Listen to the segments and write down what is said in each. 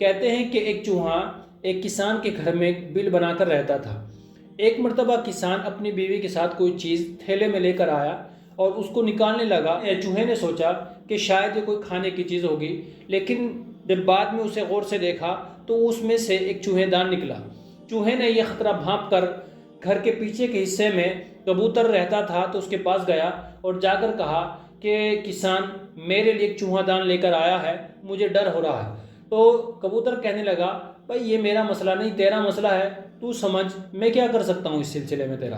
کہتے ہیں کہ ایک چوہا ایک کسان کے گھر میں بل بنا کر رہتا تھا۔ ایک مرتبہ کسان اپنی بیوی کے ساتھ کوئی چیز تھیلے میں لے کر آیا اور اس کو نکالنے لگا۔ چوہے نے سوچا کہ شاید یہ کوئی کھانے کی چیز ہوگی، لیکن جب بعد میں اسے غور سے دیکھا تو اس میں سے ایک چوہے دان نکلا۔ چوہے نے یہ خطرہ بھانپ کر گھر کے پیچھے کے حصے میں کبوتر رہتا تھا تو اس کے پاس گیا اور جا کر کہا کہ کسان میرے لیے ایک چوہا دان لے کر آیا ہے، مجھے ڈر ہو رہا ہے۔ تو کبوتر کہنے لگا بھائی یہ میرا مسئلہ نہیں، تیرا مسئلہ ہے، تو سمجھ میں کیا کر سکتا ہوں اس سلسلے میں تیرا۔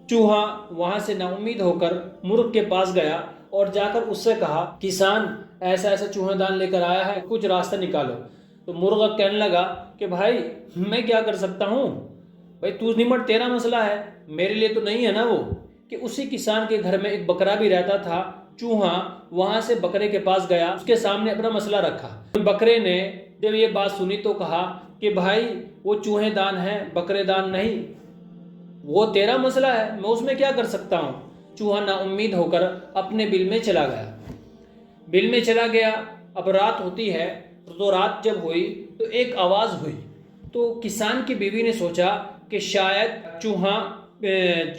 چوہا وہاں سے نا امید ہو کر مرغ کے پاس گیا اور جا کر اس سے کہا کسان ایسا ایسا چوہا دان لے کر آیا ہے، کچھ راستہ نکالو۔ تو مرغ کہنے لگا کہ بھائی میں کیا کر سکتا ہوں، بھائی تو نمٹ، تیرا مسئلہ ہے، میرے لیے تو نہیں ہے نا وہ۔ کہ اسی کسان کے گھر میں ایک بکرا بھی رہتا تھا۔ چوہا وہاں سے بکرے کے پاس گیا، اس کے سامنے اپنا مسئلہ رکھا۔ بکرے نے جب یہ بات سنی تو کہا کہ بھائی وہ چوہے دان ہے، بکرے دان نہیں، وہ تیرا مسئلہ ہے، میں اس میں کیا کر سکتا ہوں۔ چوہا نا امید ہو کر اپنے بل میں چلا گیا۔ بل میں چلا گیا۔ اب رات ہوتی ہے تو رات جب ہوئی تو ایک آواز ہوئی، تو کسان کی بیوی نے سوچا کہ شاید چوہا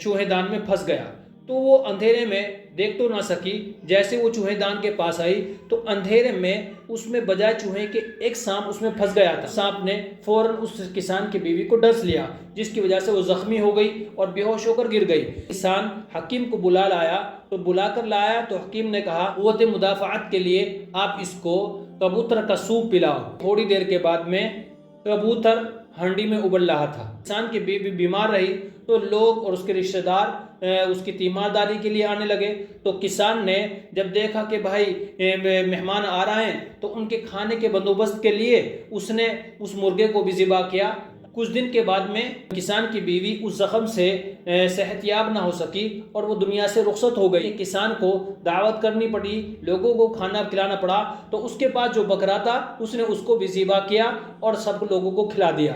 چوہے دان میں پھنس گیا، تو وہ اندھیرے میں دیکھ تو نہ سکی۔ جیسے وہ چوہے دان کے پاس آئی تو اندھیرے میں اس میں بجائے چوہے کے ایک سانپ اس میں پھنس گیا تھا۔ سانپ نے فوراً اس کسان کی بیوی کو ڈس لیا، جس کی وجہ سے وہ زخمی ہو گئی اور بے ہوش ہو کر گر گئی۔ کسان حکیم کو بلا کر لایا تو حکیم نے کہا قوت مدافعت کے لیے آپ اس کو کبوتر کا سوپ پلاؤ۔ تھوڑی دیر کے بعد میں کبوتر ہنڈی میں ابل رہا تھا۔ کسان کی بیوی بیمار رہی تو لوگ اور اس کے رشتہ دار اس کی تیمارداری کے لیے آنے لگے۔ تو کسان نے جب دیکھا کہ بھائی مہمان آ رہے ہیں تو ان کے کھانے کے بندوبست کے لیے اس نے اس مرغے کو بھی ذبح کیا۔ کچھ دن کے بعد میں کسان کی بیوی اس زخم سے صحت یاب نہ ہو سکی اور وہ دنیا سے رخصت ہو گئی۔ کسان کو دعوت کرنی پڑی، لوگوں کو کھانا کھلانا پڑا، تو اس کے پاس جو بکرا تھا اس نے اس کو بھی ذبح کیا اور سب لوگوں کو کھلا دیا۔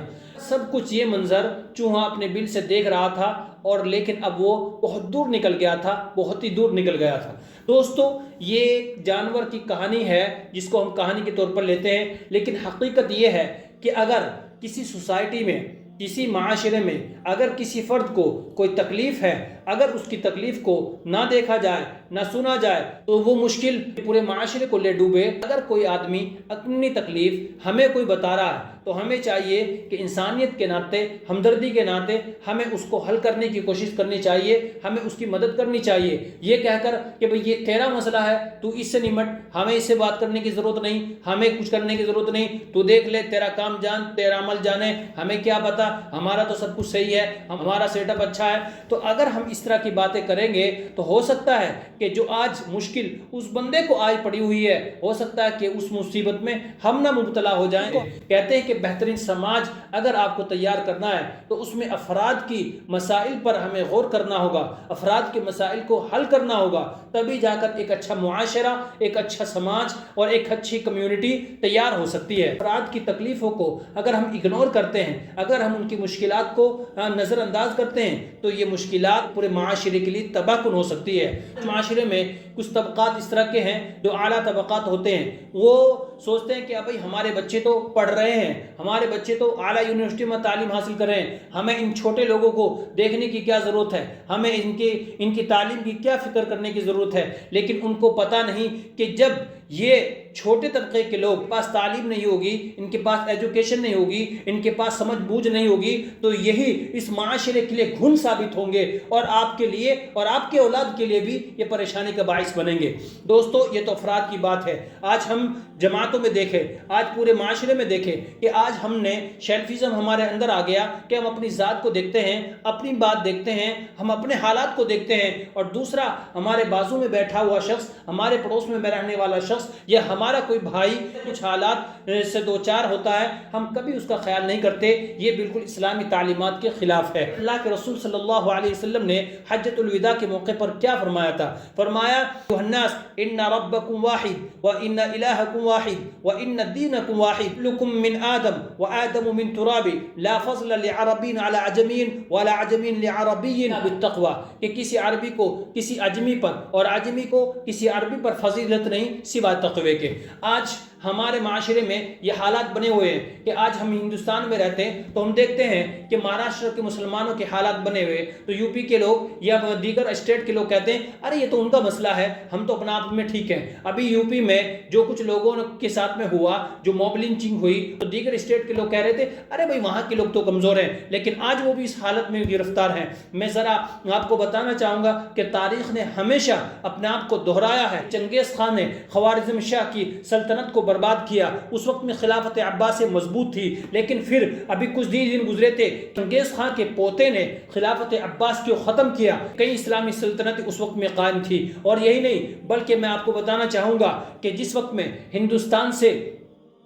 سب کچھ یہ منظر چوہا اپنے بل سے دیکھ رہا تھا، اور لیکن اب وہ بہت دور نکل گیا تھا، بہت ہی دور نکل گیا تھا۔ دوستو یہ جانور کی کہانی ہے جس کو ہم کہانی کے طور پر لیتے ہیں، لیکن حقیقت یہ ہے کہ اگر کسی سوسائٹی میں، کسی معاشرے میں اگر کسی فرد کو کوئی تکلیف ہے، اگر اس کی تکلیف کو نہ دیکھا جائے، نہ سنا جائے، تو وہ مشکل پورے معاشرے کو لے ڈوبے۔ اگر کوئی آدمی اپنی تکلیف ہمیں کوئی بتا رہا ہے تو ہمیں چاہیے کہ انسانیت کے ناطے، ہمدردی کے ناطے ہمیں اس کو حل کرنے کی کوشش کرنی چاہیے، ہمیں اس کی مدد کرنی چاہیے، یہ کہہ کر کہ بھئی یہ تیرا مسئلہ ہے، تو اس سے نمٹ، ہمیں اس سے بات کرنے کی ضرورت نہیں، ہمیں کچھ کرنے کی ضرورت نہیں، تو دیکھ لے، تیرا کام جان، تیرا عمل جانے، ہمیں کیا پتا، ہمارا تو سب کچھ صحیح ہے، ہمارا سیٹ اپ اچھا ہے۔ تو اگر ہم اس طرح کی باتیں کریں گے تو ہو سکتا ہے کہ جو آج مشکل اس بندے کو آج پڑی ہوئی ہے، ہو سکتا ہے کہ اس مصیبت میں ہم نہ مبتلا ہو جائیں۔ کہتے ہیں کہ بہترین سماج اگر آپ کو تیار کرنا ہے تو اس میں افراد کی مسائل پر ہمیں غور کرنا ہوگا، افراد کے مسائل کو حل کرنا ہوگا، تبھی جا کر ایک اچھا معاشرہ، ایک اچھا سماج اور ایک اچھی کمیونٹی تیار ہو سکتی ہے۔ افراد کی تکلیفوں کو اگر ہم اگنور کرتے ہیں، اگر ہم ان کی مشکلات کو نظر انداز کرتے ہیں، تو یہ مشکلات پورے معاشرے کے لیے تباہ کن ہو سکتی ہے۔ معاشرے میں کچھ طبقات اس طرح کے ہیں جو اعلیٰ طبقات ہوتے ہیں، وہ سوچتے ہیں کہ بھائی ہمارے بچے تو پڑھ رہے ہیں، ہمارے بچے تو اعلیٰ یونیورسٹی میں تعلیم حاصل کر رہے ہیں، ہمیں ان چھوٹے لوگوں کو دیکھنے کی کیا ضرورت ہے، ہمیں ان کی تعلیم کی کیا فکر کرنے کی ضرورت ہے۔ لیکن ان کو پتہ نہیں کہ جب یہ چھوٹے طبقے کے لوگ پاس تعلیم نہیں ہوگی، ان کے پاس ایجوکیشن نہیں ہوگی، ان کے پاس سمجھ بوجھ نہیں ہوگی، تو یہی اس معاشرے کے لیے گھن ثابت ہوں گے اور آپ کے لیے اور آپ کے اولاد کے لیے بھی یہ پریشانی کا باعث بنیں گے۔ دوستو یہ تو افراد کی بات ہے۔ آج ہم جماعتوں میں دیکھیں، آج پورے معاشرے میں دیکھیں کہ آج ہم نے شیلفزم ہمارے اندر آ گیا کہ ہم اپنی ذات کو دیکھتے ہیں، اپنی بات دیکھتے ہیں، ہم اپنے حالات کو دیکھتے ہیں، اور دوسرا ہمارے بازو میں بیٹھا ہوا شخص، ہمارے پڑوس میں رہنے والا شخص یا ہمارا کوئی بھائی کچھ حالات سے دو چار ہوتا ہے، ہم کبھی اس کا خیال نہیں کرتے۔ یہ بالکل اسلامی تعلیمات کے خلاف ہے۔ اللہ کے رسول صلی اللہ علیہ وسلم نے حجۃ الوداع کے موقع پر کیا فرمایا تھا؟ فرمایا الناس ان ربکم واحد وان الہکم واحد وان دینکم واحد لکم من آدم وآدم من تراب لا فضل لعربی علی عجمی ولا عجمی لعربی بالتقوی، کہ کسی عربی کو کسی عجمی پر اور عجمی کو کسی عربی پر فضیلت نہیں سوائے تقوی کے۔ آج ہمارے معاشرے میں یہ حالات بنے ہوئے ہیں کہ آج ہم ہندوستان میں رہتے ہیں تو ہم دیکھتے ہیں کہ مہاراشٹر کے مسلمانوں کے حالات بنے ہوئے تو یو پی کے لوگ یا دیگر اسٹیٹ کے لوگ کہتے ہیں ارے یہ تو ان کا مسئلہ ہے، ہم تو اپنا آپ میں ٹھیک ہیں۔ ابھی یو پی میں جو کچھ لوگوں کے ساتھ میں ہوا، جو موب لنچنگ ہوئی، تو دیگر اسٹیٹ کے لوگ کہہ رہے تھے ارے بھائی وہاں کے لوگ تو کمزور ہیں، لیکن آج وہ بھی اس حالت میں گرفتار ہیں۔ میں ذرا آپ کو بتانا چاہوں گا کہ تاریخ نے ہمیشہ اپنے آپ کو دہرایا ہے۔ چنگیز خان نے خوارزم شاہ کی سلطنت کو برباد کیا، اس وقت میں خلافت عباسی مضبوط تھی، لیکن پھر ابھی کچھ دن گزرے تھے، چنگیز خان کے پوتے نے خلافت عباس کو ختم کیا۔ کئی اسلامی سلطنتیں اس وقت میں قائم تھی، اور یہی نہیں بلکہ میں آپ کو بتانا چاہوں گا کہ جس وقت میں ہندوستان سے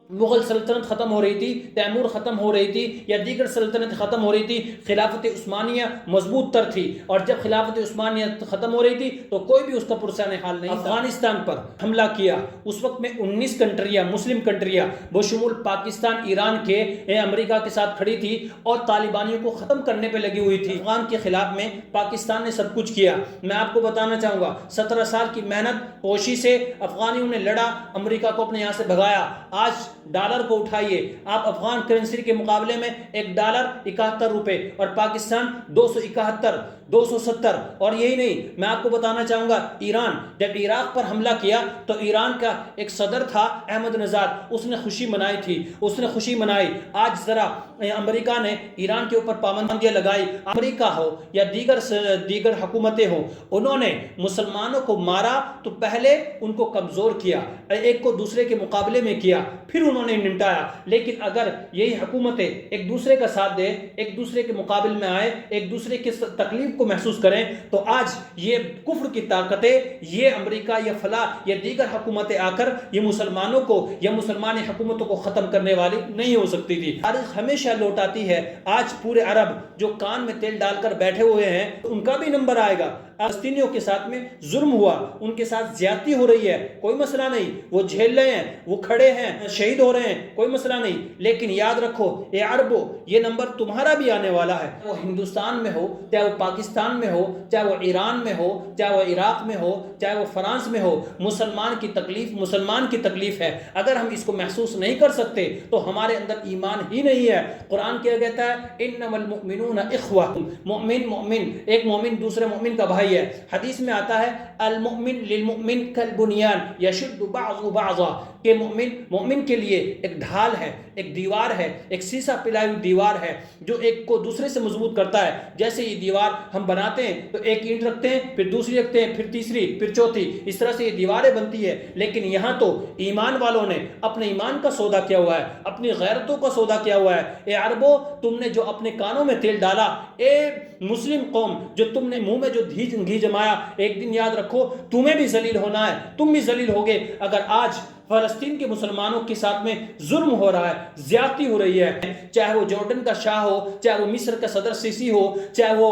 مغل سلطنت ختم ہو رہی تھی، تیمور ختم ہو رہی تھی، یا دیگر سلطنت ختم ہو رہی تھی، خلافت عثمانیہ مضبوط تر تھی، اور جب خلافت عثمانیہ ختم ہو رہی تھی تو کوئی بھی اس کا پرسان حال نہیں تھا۔ افغانستان پر حملہ کیا، اس وقت میں 19 کنٹریاں، مسلم کنٹریاں بشمول پاکستان، ایران کے، امریکہ کے ساتھ کھڑی تھی اور طالبانیوں کو ختم کرنے پہ لگی ہوئی تھی۔ افغان کے خلاف میں پاکستان نے سب کچھ کیا۔ میں آپ کو بتانا چاہوں گا 17 سال کی محنت کوشی سے افغانیوں نے لڑا، امریکہ کو اپنے یہاں سے بھگایا۔ آج ڈالر کو اٹھائیے، آپ افغان کرنسی کے مقابلے میں $1 71 روپے، اور پاکستان 271، 270۔ اور یہی نہیں، میں آپ کو بتانا چاہوں گا ایران جب عراق پر حملہ کیا تو ایران کا ایک صدر تھا احمد نژاد، اس نے خوشی منائی تھی، اس نے خوشی منائی۔ آج ذرا امریکہ نے ایران کے اوپر پابندیاں لگائی، امریکہ ہو یا دیگر حکومتیں ہوں، انہوں نے مسلمانوں کو مارا تو پہلے ان کو کمزور کیا، ایک کو دوسرے کے مقابلے میں کیا، پھر انہوں نے نمٹایا۔ لیکن اگر یہی حکومتیں ایک دوسرے کا ساتھ دیں، ایک دوسرے کے مقابل میں آئے، ایک دوسرے کی تکلیف کو محسوس کریں، تو آج یہ کفر کی طاقتیں، یہ امریکہ یا فلاں یا دیگر حکومتیں آ کر یہ مسلمانوں کو یا مسلمانی حکومتوں کو ختم کرنے والی نہیں ہو سکتی تھی۔ تاریخ ہمیشہ لوٹاتی ہے۔ آج پورے عرب جو کان میں تیل ڈال کر بیٹھے ہوئے ہیں ان کا بھی نمبر آئے گا۔ فلسطینیوں کے ساتھ میں ظلم ہوا، ان کے ساتھ زیادتی ہو رہی ہے، کوئی مسئلہ نہیں، وہ جھیل رہے ہیں، وہ کھڑے ہیں، شہید ہو رہے ہیں، کوئی مسئلہ نہیں، لیکن یاد رکھو اے عربو، یہ نمبر تمہارا بھی آنے والا ہے۔ وہ ہندوستان میں ہو، چاہے وہ پاکستان میں ہو، چاہے وہ ایران میں ہو، چاہے وہ عراق میں ہو، چاہے وہ فرانس میں ہو، مسلمان کی تکلیف ہے۔ اگر ہم اس کو محسوس نہیں کر سکتے تو ہمارے اندر ایمان ہی نہیں ہے۔ قرآن کیا کہتا ہے انما المؤمنون اخوہ، مومن ایک مومن دوسرے مومن کا بھائی ہے۔ حدیث میں آتا ہے المؤمن للمؤمن کالبنیان یشد بعضہ بعضا، کہ مومن کے لیے ایک ڈھال ہے، ایک دیوار ہے، ایک سیسا پلائی ہوئی دیوار ہے جو ایک کو دوسرے سے مضبوط کرتا ہے۔ جیسے یہ دیوار ہم بناتے ہیں تو ایک اینٹ رکھتے ہیں، پھر دوسری رکھتے ہیں، پھر تیسری، پھر چوتھی، اس طرح سے یہ دیواریں بنتی ہے۔ لیکن یہاں تو ایمان والوں نے اپنے ایمان کا سودا کیا ہوا ہے، اپنی غیرتوں کا سودا کیا ہوا ہے۔ اے عربو، تم نے جو اپنے کانوں میں تیل ڈالا، اے مسلم قوم جو تم نے منہ میں جو گھی جمایا، ایک دن یاد رکھو تمہیں بھی ذلیل ہونا ہے، تم بھی ذلیل ہوگے۔ اگر آج فلسطین کے مسلمانوں کے ساتھ میں ظلم ہو رہا ہے، زیادتی ہو رہی ہے، چاہے وہ جارڈن کا شاہ ہو، چاہے وہ مصر کا صدر سیسی ہو، چاہے وہ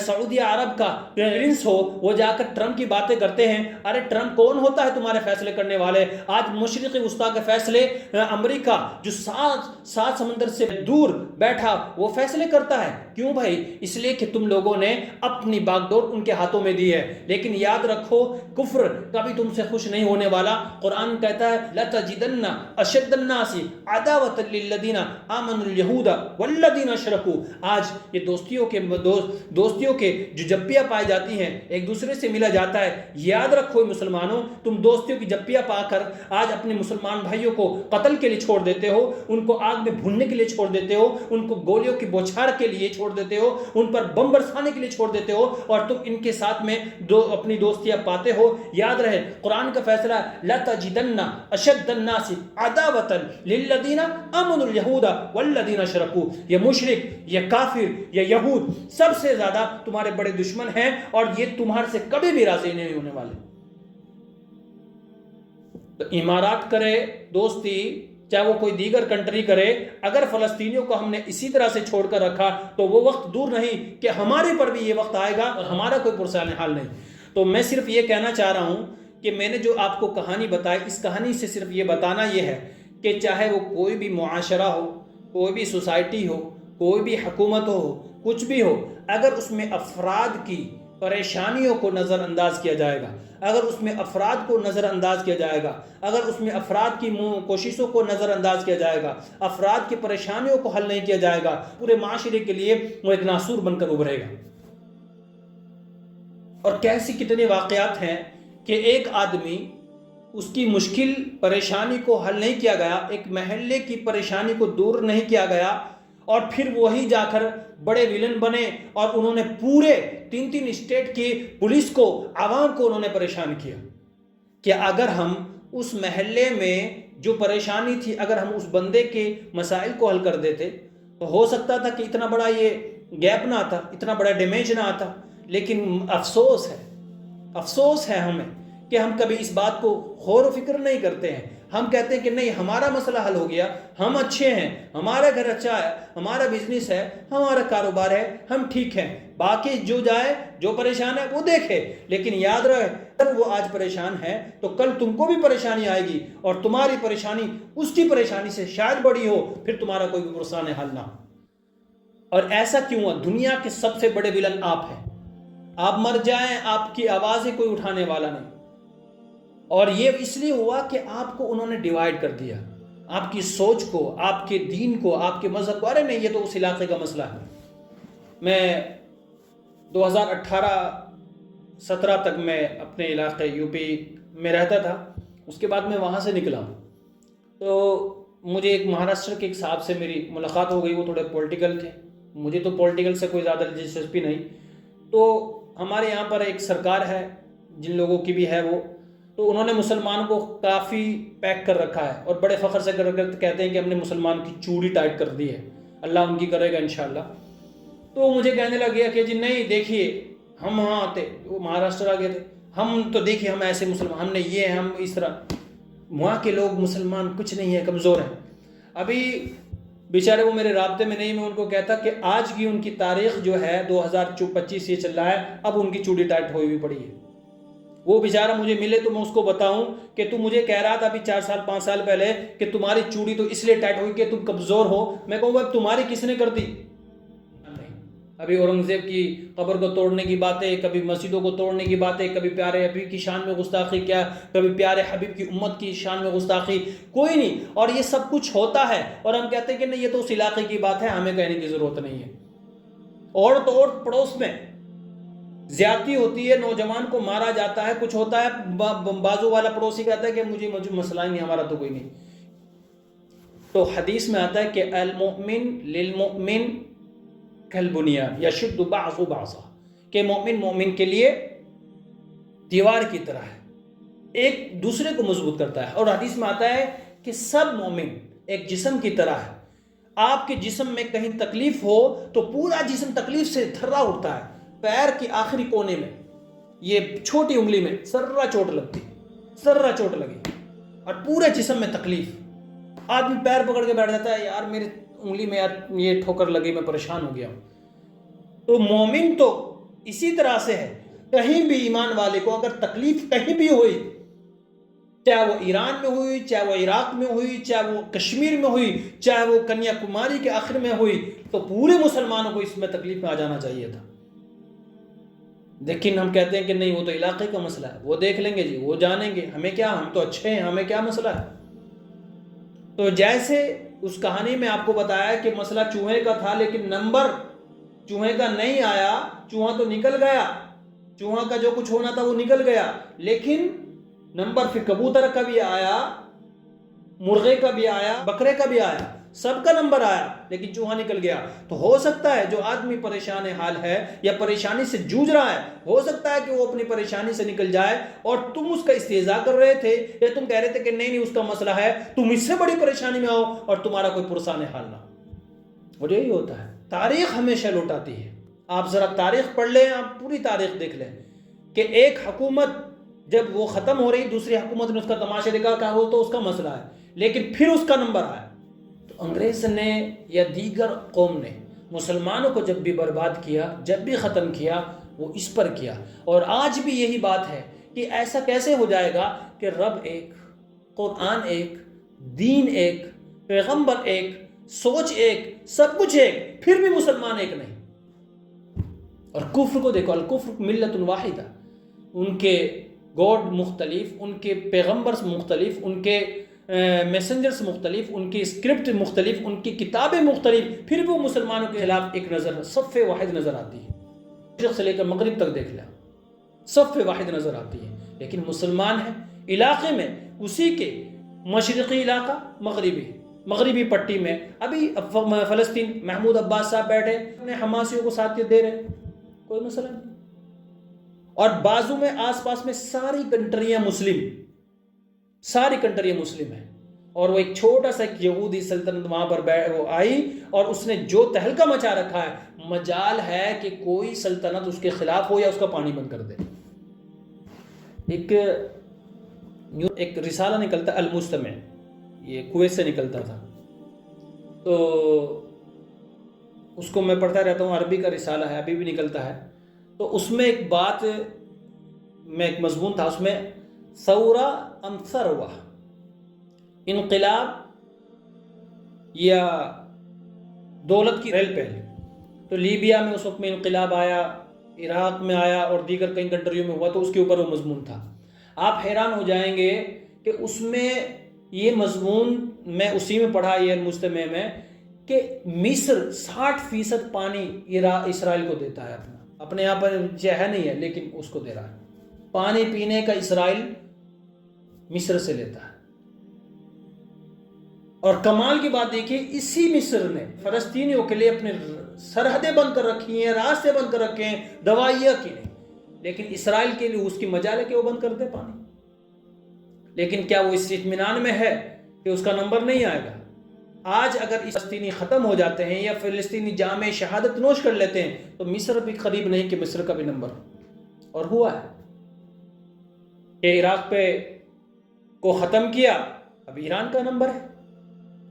سعودی عرب کا پرنس ہو، وہ جا کر ٹرمپ کی باتیں کرتے ہیں۔ ارے ٹرمپ کون ہوتا ہے تمہارے فیصلے کرنے والے؟ آج مشرق وسطیٰ کے فیصلے امریکہ جو سات سمندر سے دور بیٹھا وہ فیصلے کرتا ہے۔ کیوں بھائی؟ اس لیے کہ تم لوگوں نے اپنی باغ ڈور ان کے ہاتھوں میں دی ہے۔ لیکن یاد رکھو کفر کبھی تم سے خوش نہیں ہونے والا۔ قرآن کہتا ہے لَتَجِدَنَّ أَشَدَّ النَّاسِ عَدَاوَةً لِلَّذِينَ آمَنُوا الْيَهُودَ وَالَّذِينَ أَشْرَكُوا۔ آج یہ دوستیوں کے جو جپیاں پائی جاتی ہیں، ایک دوسرے سے ملا جاتا ہے۔ یاد رکھو مسلمانوں، تم دوستیوں کی جپیاں پا کر آج اپنے مسلمان بھائیوں کو قتل کے لیے چھوڑ دیتے ہو، ان کو آگ میں بھوننے کے لیے چھوڑ دیتے ہو، ان کو گولیوں کی بوچھار کے لیے چھوڑ دیتے ہو، ان پر بم برسانے کے لیے چھوڑ دیتے ہو، اور تم ان کے ساتھ میں اپنی دوستیاں پاتے ہو۔ یاد رہے قرآن کا فیصلہ لَتَجِدَنَّ أَشَدَّ النَّاسِ عَدَاوَةً لِلَّذِينَ آمَنُوا الْيَهُودَ وَالَّذِينَ أَشْرَكُوا۔ یہ مشرک، یہ کافر، یہ یہود سب سے زیادہ تمہارے بڑے دشمن ہیں، اور یہ تمہارے سے کبھی بھی راضی نہیں ہونے والے۔ تو امارات کرے دوستی، چاہے وہ کوئی دیگر کنٹری کرے، اگر فلسطینیوں کو ہم نے اسی طرح سے چھوڑ کر رکھا تو وہ وقت دور نہیں کہ ہمارے پر بھی یہ وقت آئے گا اور ہمارا کوئی پرسان حال نہیں۔ تو میں صرف یہ کہنا چاہ رہا ہوں کہ میں نے جو آپ کو کہانی بتائی، اس کہانی سے صرف یہ بتانا یہ ہے کہ چاہے وہ کوئی بھی معاشرہ ہو، کوئی بھی سوسائٹی ہو، کوئی بھی حکومت ہو، کچھ بھی ہو، اگر اس میں افراد کی پریشانیوں کو نظر انداز کیا جائے گا، اگر اس میں افراد کو نظر انداز کیا جائے گا، اگر اس میں افراد کی کوششوں کو نظر انداز کیا جائے گا، افراد کی پریشانیوں کو حل نہیں کیا جائے گا، پورے معاشرے کے لیے وہ ایک ناسور بن کر ابھرے گا۔ اور کیسی کتنے واقعات ہیں کہ ایک آدمی، اس کی مشکل پریشانی کو حل نہیں کیا گیا، ایک محلے کی پریشانی کو دور نہیں کیا گیا، اور پھر وہی جا کر بڑے ویلن بنے، اور انہوں نے پورے 3 اسٹیٹ کی پولیس کو، عوام کو انہوں نے پریشان کیا۔ کہ اگر ہم اس محلے میں جو پریشانی تھی، اگر ہم اس بندے کے مسائل کو حل کر دیتے تو ہو سکتا تھا کہ اتنا بڑا یہ گیپ نہ آتا، اتنا بڑا ڈیمیج نہ آتا۔ لیکن افسوس ہے ہمیں کہ ہم کبھی اس بات کو غور و فکر نہیں کرتے ہیں۔ ہم کہتے ہیں کہ نہیں، ہمارا مسئلہ حل ہو گیا، ہم اچھے ہیں، ہمارا گھر اچھا ہے، ہمارا بزنس ہے، ہمارا کاروبار ہے، ہم ٹھیک ہیں، باقی جو جائے، جو پریشان ہے وہ دیکھے۔ لیکن یاد رہے، اگر وہ آج پریشان ہے تو کل تم کو بھی پریشانی آئے گی، اور تمہاری پریشانی اس کی پریشانی سے شاید بڑی ہو، پھر تمہارا کوئی بھی پرسان حل نہ ہو۔ اور ایسا کیوں ہوا؟ دنیا کے سب سے بڑے ولن آپ ہیں۔ آپ مر جائیں، آپ کی آوازیں کوئی اٹھانے والا نہیں۔ اور یہ اس لیے ہوا کہ آپ کو انہوں نے ڈیوائیڈ کر دیا، آپ کی سوچ کو، آپ کے دین کو، آپ کے مذہب کو۔ ارے نہیں، یہ تو اس علاقے کا مسئلہ ہے۔ میں 2018-17 تک میں اپنے علاقے یو پی میں رہتا تھا، اس کے بعد میں وہاں سے نکلا ہوں۔ تو مجھے ایک مہاراشٹر کے ایک صاحب سے میری ملاقات ہو گئی، وہ تھوڑے پولیٹیکل تھے، مجھے تو پولیٹیکل سے کوئی زیادہ دلچسپی نہیں۔ تو ہمارے یہاں پر ایک سرکار ہے، جن لوگوں کی بھی ہے وہ، تو انہوں نے مسلمان کو کافی پیک کر رکھا ہے، اور بڑے فخر سے کہتے ہیں کہ ہم نے مسلمان کی چوڑی ٹائٹ کر دی ہے، اللہ ان کی کرے گا انشاءاللہ۔ تو مجھے کہنے لگ گیا کہ جی نہیں، دیکھیے ہم وہاں آتے، وہ مہاراشٹر آ گئے تھے، ہم تو دیکھیے ہم ایسے مسلمان، ہم نے یہ ہیں، ہم اس طرح، وہاں کے لوگ مسلمان کچھ نہیں ہیں، کمزور ہیں۔ ابھی بیچارے وہ میرے رابطے میں نہیں، میں ان کو کہتا کہ آج کی ان کی تاریخ جو ہے 2025 یہ چل رہا ہے، اب ان کی چوڑی ٹائٹ ہوئی ہوئی پڑی ہے۔ وہ بیچارہ مجھے ملے تو میں اس کو بتاؤں کہ تم مجھے کہہ رہا تھا ابھی 4-5 سال پہلے کہ تمہاری چوڑی تو اس لیے ٹائٹ ہوئی کہ تم کمزور ہو، میں کہوں اب تمہاری کس نے کر دی؟ ابھی اورنگزیب کی قبر کو توڑنے کی باتیں، کبھی مسجدوں کو توڑنے کی باتیں، کبھی پیارے حبیب کی شان میں گستاخی کیا، کبھی پیارے حبیب کی امت کی شان میں گستاخی، کوئی نہیں۔ اور یہ سب کچھ ہوتا ہے، اور ہم کہتے ہیں کہ نہیں، یہ تو اس علاقے کی بات ہے، ہمیں کہنے کی ضرورت نہیں ہے۔ اور تو اور پڑوس میں زیادتی ہوتی ہے، نوجوان کو مارا جاتا ہے، کچھ ہوتا ہے، بازو والا پڑوسی کہتا ہے کہ مجھے مسئلہ ہی نہیں، ہمارا تو کوئی نہیں۔ تو حدیث میں آتا ہے کہ المؤمن للمؤمن کالبنیان یشد بعضہ بعضا، کہ مومن کے لیے دیوار کی طرح ہے، ایک دوسرے کو مضبوط کرتا ہے۔ اور حدیث میں آتا ہے کہ سب مومن ایک جسم کی طرح ہے، آپ کے جسم میں کہیں تکلیف ہو تو پورا جسم تکلیف سے تھرا اٹھتا ہے، پیر کی آخری کونے میں، یہ چھوٹی انگلی میں سرا چوٹ لگی، اور پورے جسم میں تکلیف، آدمی پیر پکڑ کے بیٹھ جاتا ہے، یار میری انگلی میں یار یہ ٹھوکر لگی، میں پریشان ہو گیا ہوں۔ تو مومن تو اسی طرح سے ہے، کہیں بھی ایمان والے کو اگر تکلیف کہیں بھی ہوئی، چاہے وہ ایران میں ہوئی، چاہے وہ عراق میں ہوئی، چاہے وہ کشمیر میں ہوئی، چاہے وہ کنیا کماری کے آخر میں ہوئی، تو پورے مسلمانوں کو اس میں تکلیف میں آ جانا چاہیے تھا۔ لیکن ہم کہتے ہیں کہ نہیں، وہ تو علاقے کا مسئلہ ہے، وہ دیکھ لیں گے جی، وہ جانیں گے، ہمیں کیا، ہم تو اچھے ہیں، ہمیں کیا مسئلہ ہے۔ تو جیسے اس کہانی میں آپ کو بتایا کہ مسئلہ چوہے کا تھا، لیکن نمبر چوہے کا نہیں آیا، چوہا تو نکل گیا، چوہا کا جو کچھ ہونا تھا وہ نکل گیا، لیکن نمبر پھر کبوتر کا بھی آیا، مرغے کا بھی آیا، بکرے کا بھی آیا، سب کا نمبر آیا، لیکن چوہا نکل گیا۔ تو ہو سکتا ہے جو آدمی پریشان حال ہے یا پریشانی سے جوجھ رہا ہے، ہو سکتا ہے کہ وہ اپنی پریشانی سے نکل جائے، اور تم اس کا استہزاء کر رہے تھے، یا تم کہہ رہے تھے کہ نہیں اس کا مسئلہ ہے، تم اس سے بڑی پریشانی میں آؤ اور تمہارا کوئی پرسان حال نہ ہو۔ اور یہی ہوتا ہے، تاریخ ہمیشہ لوٹاتی ہے۔ آپ ذرا تاریخ پڑھ لیں، آپ پوری تاریخ دیکھ لیں کہ ایک حکومت جب وہ ختم ہو رہی، دوسری حکومت نے اس کا تماشا دیکھا، کہا وہ تو اس کا مسئلہ ہے، لیکن پھر اس کا نمبر آیا۔ تو انگریز نے یا دیگر قوم نے مسلمانوں کو جب بھی برباد کیا، جب بھی ختم کیا، وہ اس پر کیا۔ اور آج بھی یہی بات ہے کہ ایسا کیسے ہو جائے گا کہ رب ایک، قرآن ایک، دین ایک، پیغمبر ایک، سوچ ایک، سب کچھ ایک، پھر بھی مسلمان ایک نہیں۔ اور کفر کو دیکھو، الکفر ملت واحدہ، ان کے گاڈ مختلف، ان کے پیغمبرز مختلف، ان کے میسنجرز مختلف، ان کی اسکرپٹ مختلف، ان کی کتابیں مختلف، پھر وہ مسلمانوں کے خلاف ایک نظر صف واحد نظر آتی ہے. مشرق سے لے کر مغرب تک دیکھ لیں، صف واحد نظر آتی ہے. لیکن مسلمان ہیں علاقے میں، اسی کے مشرقی علاقہ، مغربی پٹی میں ابھی فلسطین محمود عباس صاحب بیٹھے اپنے حماسیوں کو ساتھ دے رہے، کوئی مسئلہ نہیں. اور بازو میں آس پاس میں ساری کنٹریاں مسلم ہیں. اور وہ ایک چھوٹا سا ایک یہودی سلطنت وہاں پر وہ آئی اور اس نے جو تہلکہ مچا رکھا ہے، مجال ہے کہ کوئی سلطنت اس کے خلاف ہو یا اس کا پانی بند کر دے. ایک رسالہ نکلتا المجتمع، یہ کویت سے نکلتا تھا، تو اس کو میں پڑھتا رہتا ہوں، عربی کا رسالہ ہے، ابھی بھی نکلتا ہے. تو اس میں ایک بات میں ایک مضمون تھا، اس میں ثورہ ام ثروہ، انقلاب یا دولت کی ریل پہل. تو لیبیا میں اس وقت میں انقلاب آیا، عراق میں آیا اور دیگر کئی کنٹریوں میں ہوا، تو اس کے اوپر وہ مضمون تھا. آپ حیران ہو جائیں گے کہ اس میں یہ مضمون میں اسی میں پڑھا، یہ مجتمع میں، کہ مصر 60% پانی اسرائیل کو دیتا ہے، اپنے یہاں پر ہے نہیں ہے لیکن اس کو دے رہا ہے. پانی پینے کا اسرائیل مصر سے لیتا ہے. اور کمال کی بات دیکھیے، اسی مصر نے فلسطینیوں کے لیے اپنے سرحدیں بند کر رکھی ہیں، راستے بند کر رکھے ہیں، دوائیاں کی نہیں، لیکن اسرائیل کے لیے اس کی مجال ہے کہ وہ بند کر دے پانی. لیکن کیا وہ اس اطمینان میں ہے کہ اس کا نمبر نہیں آئے گا؟ آج اگر فلسطینی ختم ہو جاتے ہیں یا فلسطینی جامع شہادت نوش کر لیتے ہیں تو مصر بھی قریب نہیں کہ مصر کا بھی نمبر ہو. اور ہوا ہے کہ عراق کو ختم کیا، اب ایران کا نمبر ہے.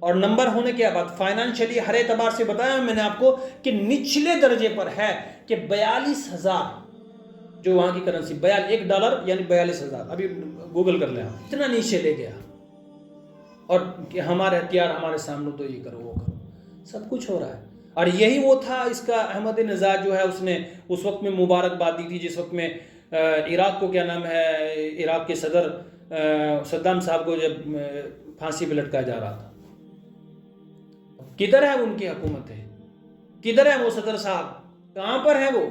اور نمبر ہونے کے بعد فائنانشلی ہر اعتبار سے بتایا میں نے آپ کو کہ نچلے درجے پر ہے کہ 42,000 جو وہاں کی کرنسی، $1 یعنی 42,000. ابھی گوگل کر لیں آپ، اتنا نیچے لے گیا. اور کہ ہمارے ہتھیار ہمارے سامنے، تو یہ کرو وہ کرو، سب کچھ ہو رہا ہے. اور یہی وہ تھا اس کا احمد نژاد جو ہے، اس نے اس وقت میں مبارکباد دی تھی جس وقت میں عراق کو کیا نام ہے، عراق کے صدر صدام صاحب کو جب پھانسی پہ لٹکایا جا رہا تھا. کدھر ہے ان کی حکومت ہے؟ کدھر ہے وہ صدر صاحب؟ کہاں پر ہے وہ؟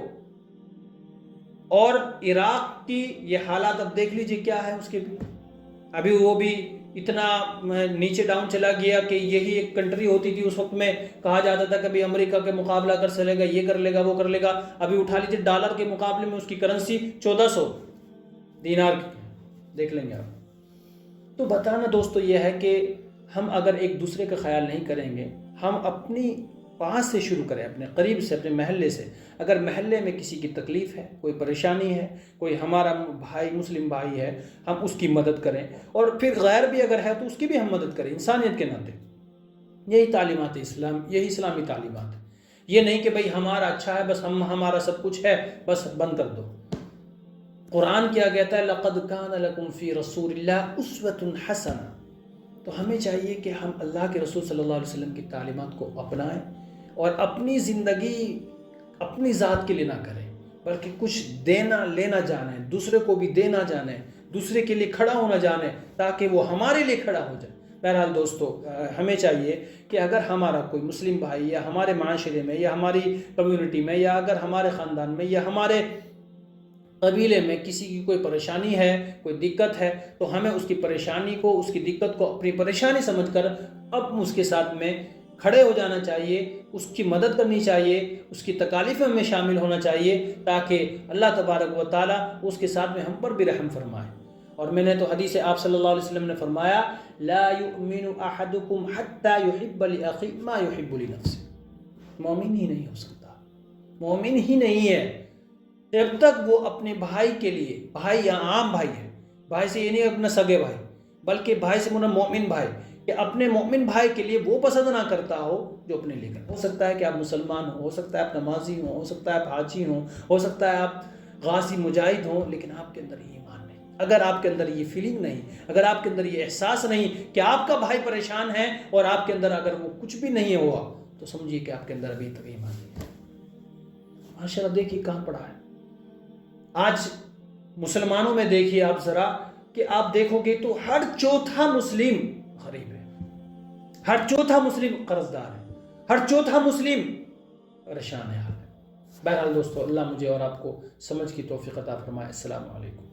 اور عراق کی یہ حالات اب دیکھ لیجئے کیا ہے اس کے بھی. ابھی وہ بھی اتنا نیچے ڈاؤن چلا گیا کہ یہی ایک کنٹری ہوتی تھی اس وقت میں، کہا جاتا تھا کہ بھی امریکہ کے مقابلہ کر سکے گا، یہ کر لے گا، وہ کر لے گا. ابھی اٹھا لیجیے ڈالر کے مقابلے میں اس کی کرنسی 1400 دینار دیکھ لیں گے آپ. تو بتانا دوستو یہ ہے کہ ہم اگر ایک دوسرے کا خیال نہیں کریں گے، ہم اپنی پاس سے شروع کریں، اپنے قریب سے، اپنے محلے سے. اگر محلے میں کسی کی تکلیف ہے، کوئی پریشانی ہے، کوئی ہمارا بھائی مسلم بھائی ہے، ہم اس کی مدد کریں. اور پھر غیر بھی اگر ہے تو اس کی بھی ہم مدد کریں انسانیت کے ناطے. یہی تعلیمات اسلام، یہی اسلامی تعلیمات ہے. یہ نہیں کہ بھئی ہمارا اچھا ہے بس ہمارا سب کچھ ہے بس بند کر دو. قرآن کیا کہتا ہے، لَقَدْ كَانَ لَكُمْ فِي رَسُولِ اللَّهِ أُسْوَةٌ حَسَنَةٌ. تو ہمیں چاہیے کہ ہم اللہ کے رسول صلی اللہ علیہ وسلم کی تعلیمات کو اپنائیں اور اپنی زندگی اپنی ذات کے لیے نہ کریں، بلکہ کچھ دینا لینا جانیں، دوسرے کو بھی دینا جانیں، دوسرے کے لیے کھڑا ہونا جانیں تاکہ وہ ہمارے لیے کھڑا ہو جائے. بہرحال دوستو، ہمیں چاہیے کہ اگر ہمارا کوئی مسلم بھائی یا ہمارے معاشرے میں یا ہماری کمیونٹی میں یا اگر ہمارے خاندان میں یا ہمارے قبیلے میں کسی کی کوئی پریشانی ہے، کوئی دقت ہے، تو ہمیں اس کی پریشانی کو، اس کی دقت کو اپنی پریشانی سمجھ کر اب اس کے ساتھ میں کھڑے ہو جانا چاہیے، اس کی مدد کرنی چاہیے، اس کی تکالیف میں شامل ہونا چاہیے تاکہ اللہ تبارک و تعالیٰ اس کے ساتھ میں ہم پر بھی رحم فرمائے. اور میں نے تو حدیث آپ صلی اللہ علیہ وسلم نے فرمایا، لا یؤمن احدکم حتی یحب لأخی ما یحب لنفسہ. مومن ہی نہیں ہو سکتا، مومن ہی نہیں ہے جب تک وہ اپنے بھائی کے لیے، بھائی یا عام بھائی ہے، بھائی سے یہ نہیں اپنا سگے بھائی، بلکہ بھائی سے مراد مومن بھائی، کہ اپنے مومن بھائی کے لیے وہ پسند نہ کرتا ہو جو اپنے لیے کرتا. ہو سکتا ہے کہ آپ مسلمان ہو سکتا ہے آپ نمازی ہو سکتا ہے آپ حاجی ہو سکتا ہے آپ غازی مجاہد ہوں، لیکن آپ کے اندر یہ ایمان نہیں. اگر آپ کے اندر یہ فیلنگ نہیں، اگر آپ کے اندر یہ احساس نہیں کہ آپ کا بھائی پریشان ہے اور آپ کے اندر اگر وہ کچھ بھی نہیں ہوا، تو سمجھیے کہ آپ کے اندر ابھی تک ایمان نہیں ہے. معاشرہ دیکھیے کہاں پڑا ہے. آج مسلمانوں میں دیکھیے آپ ذرا کہ آپ دیکھو گے تو ہر چوتھا مسلم غریب ہے، ہر چوتھا مسلم قرض دار ہے، ہر چوتھا مسلم پریشان ہے. بہرحال دوستو، اللہ مجھے اور آپ کو سمجھ کی توفیق عطا فرمائے. السلام علیکم.